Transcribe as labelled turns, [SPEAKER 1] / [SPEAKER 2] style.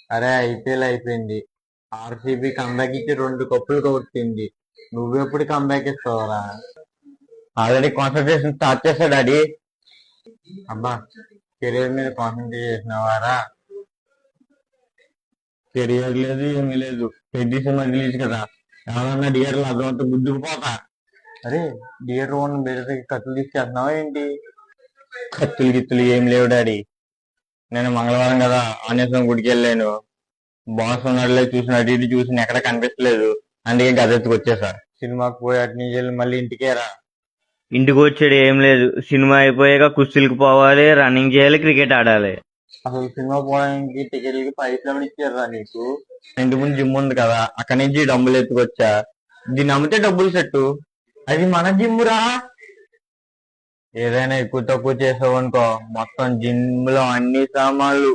[SPEAKER 1] అరే ఐపీఎల్ అయిపోయింది. RCB comeback ఇచ్చి 2 కప్పులు కొట్టింది. నువ్వెప్పుడు కంబ్యాక్ ఇస్తావురా? ఆల్రెడీ కాన్సన్ట్రేషన్ స్టార్ట్ చేశాడు డాడీ. అబ్బా, కెరీర్ మీద కాన్సన్ట్రేట్ చేసినవారా? కెరియర్ లేదు, ఏమీ లేదు. పెద్ద సినిమా రిలీజ్ కదా, ఎవరన్నా థియేటర్లు అర్థమంతా గుద్దుకుపోతా. అరే, థియేటర్ ఓన్ బెడితే కత్తులు తీసుకెళ్తున్నావా ఏంటి? కత్తులు గిత్తులు ఏం లేవు డాడీ. నేను మంగళవారం కదా ఆంజనేయ స్వామి గుడికి వెళ్ళాను. బాస్ ఉన్నట్లే చూసిన అటు ఇటు చూసిన ఎక్కడ కనిపించలేదు. అందుకే గదెత్తుకు వచ్చేసా. సినిమాకి పోయి అటు నుంచి వెళ్ళి మళ్ళీ ఇంటికే రా.
[SPEAKER 2] ఇంటికి వచ్చాడు ఏం లేదు. సినిమా అయిపోయాక కుస్తీలకు పోవాలి, రన్నింగ్ చేయాలి, క్రికెట్ ఆడాలి.
[SPEAKER 1] అసలు సినిమా పోవడానికి టికెట్లకి పైసలు ఎవరు ఇచ్చారా నీకు? ఇంటి ముందు జిమ్ ఉంది కదా, అక్కడి నుంచి డబ్బులు ఎత్తుకొచ్చా. దీన్ని అమ్మితే డబ్బులు సెట్టు. అది మన జిమ్ రా. ఏదైనా ఎక్కువ తక్కువ చేసావు అనుకో, మొత్తం జిమ్ లో అన్ని సామాన్లు